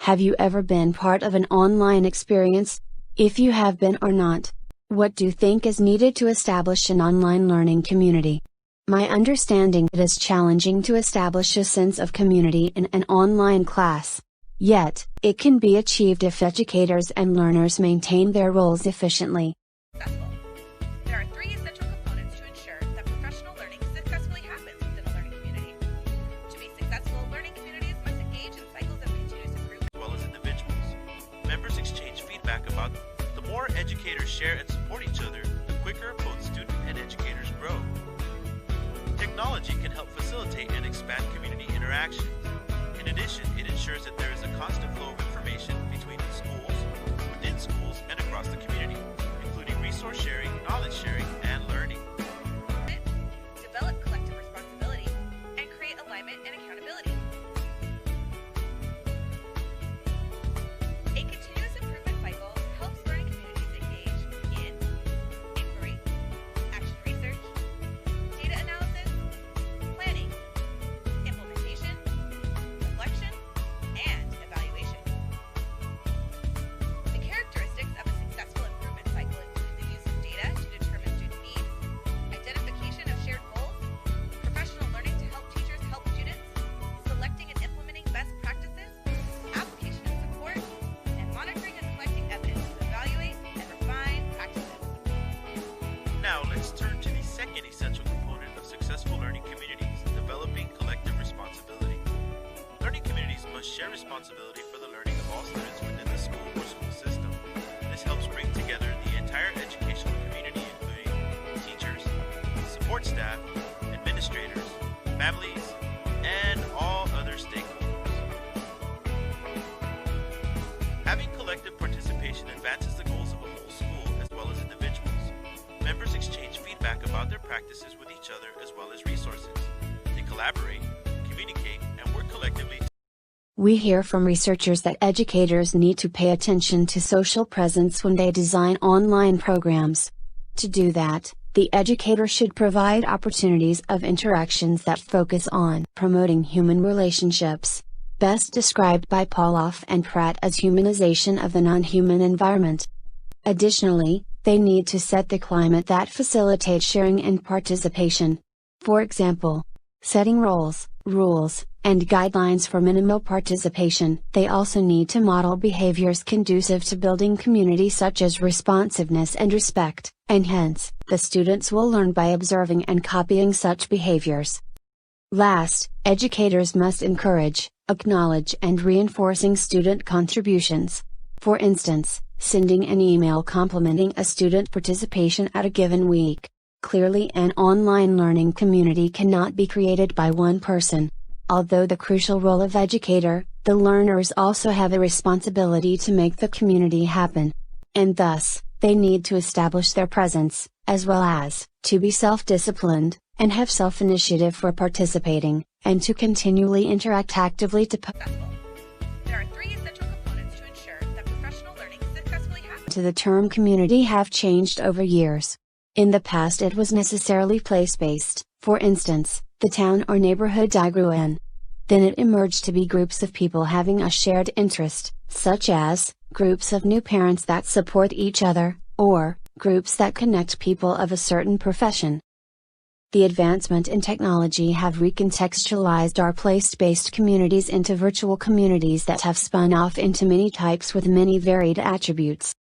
Have you ever been part of an online experience? If you have been or not, what do you think is needed to establish an online learning community? My understanding, it is challenging to establish a sense of community in an online class. Yet, it can be achieved if educators and learners maintain their roles efficiently. There are three essential components to ensure that professional learning successfully happens within a learning community. To be successful, learning communities must engage in cycles of continuous improvement, as well as individuals. Members exchange feedback about the more educators share and support each other, the quicker both student and educators grow. Technology can help facilitate and expand community interactions. In addition, it ensures that there is a constant flow of information between schools, within schools, and across the community, including resource sharing, knowledge sharing, and learning. Develop collective responsibility, and create alignment and accountability. A continuous improvement cycle helps learning communities engage in inquiry, action research, data analysis, planning, implementation, reflection, and evaluation. The characteristics of a successful improvement cycle include the use of data to determine student needs, identification of shared goals, professional learning to help teachers help students, selecting and implementing best practices, application and support, and monitoring and collecting evidence to evaluate and refine practices. Now, let's turn to the second essential component of successful learning communities, developing collective responsibility. Learning communities must share responsibility for the learning of all students within the school or school system. This helps bring together the entire educational community, including teachers, support staff, administrators, families, and all other stakeholders. Having collective participation advances the goals of a whole school as well as individuals. Members exchange feedback about their practices with each other as well as resources. They collaborate, communicate, and work collectively. We hear from researchers that educators need to pay attention to social presence when they design online programs. To do that, the educator should provide opportunities of interactions that focus on promoting human relationships, best described by Pauloff and Pratt as humanization of the non-human environment. Additionally, they need to set the climate that facilitates sharing and participation. For example, setting roles, rules, and guidelines for minimal participation. They also need to model behaviors conducive to building community such as responsiveness and respect, and hence, the students will learn by observing and copying such behaviors. Last, educators must encourage, acknowledge and reinforcing student contributions. For instance, sending an email complimenting a student participation at a given week. Clearly, an online learning community cannot be created by one person. Although the crucial role of educator, the learners also have a responsibility to make the community happen. And thus, they need to establish their presence, as well as, to be self-disciplined, and have self-initiative for participating, and to continually interact actively to There are three essential components to ensure that professional learning successfully happens. The term community have changed over years. In the past it was necessarily place-based, for instance, the town or neighborhood I grew in. Then it emerged to be groups of people having a shared interest, such as, groups of new parents that support each other, or, groups that connect people of a certain profession. The advancement in technology have recontextualized our place-based communities into virtual communities that have spun off into many types with many varied attributes,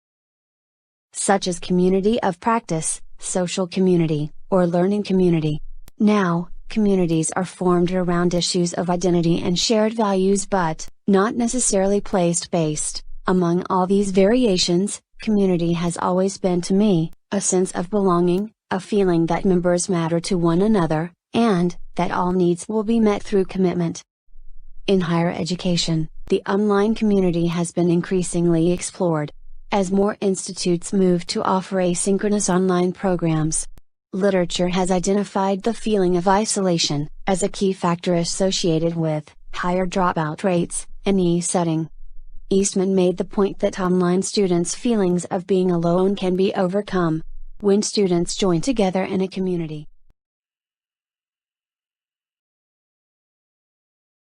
such as community of practice, social community, or learning community. Now, communities are formed around issues of identity and shared values but, not necessarily place-based. Among all these variations, community has always been to me, a sense of belonging, a feeling that members matter to one another, and, that all needs will be met through commitment. In higher education, the online community has been increasingly explored. As more institutes move to offer asynchronous online programs, literature has identified the feeling of isolation as a key factor associated with higher dropout rates in e-setting. Eastman made the point that online students' feelings of being alone can be overcome when students join together in a community.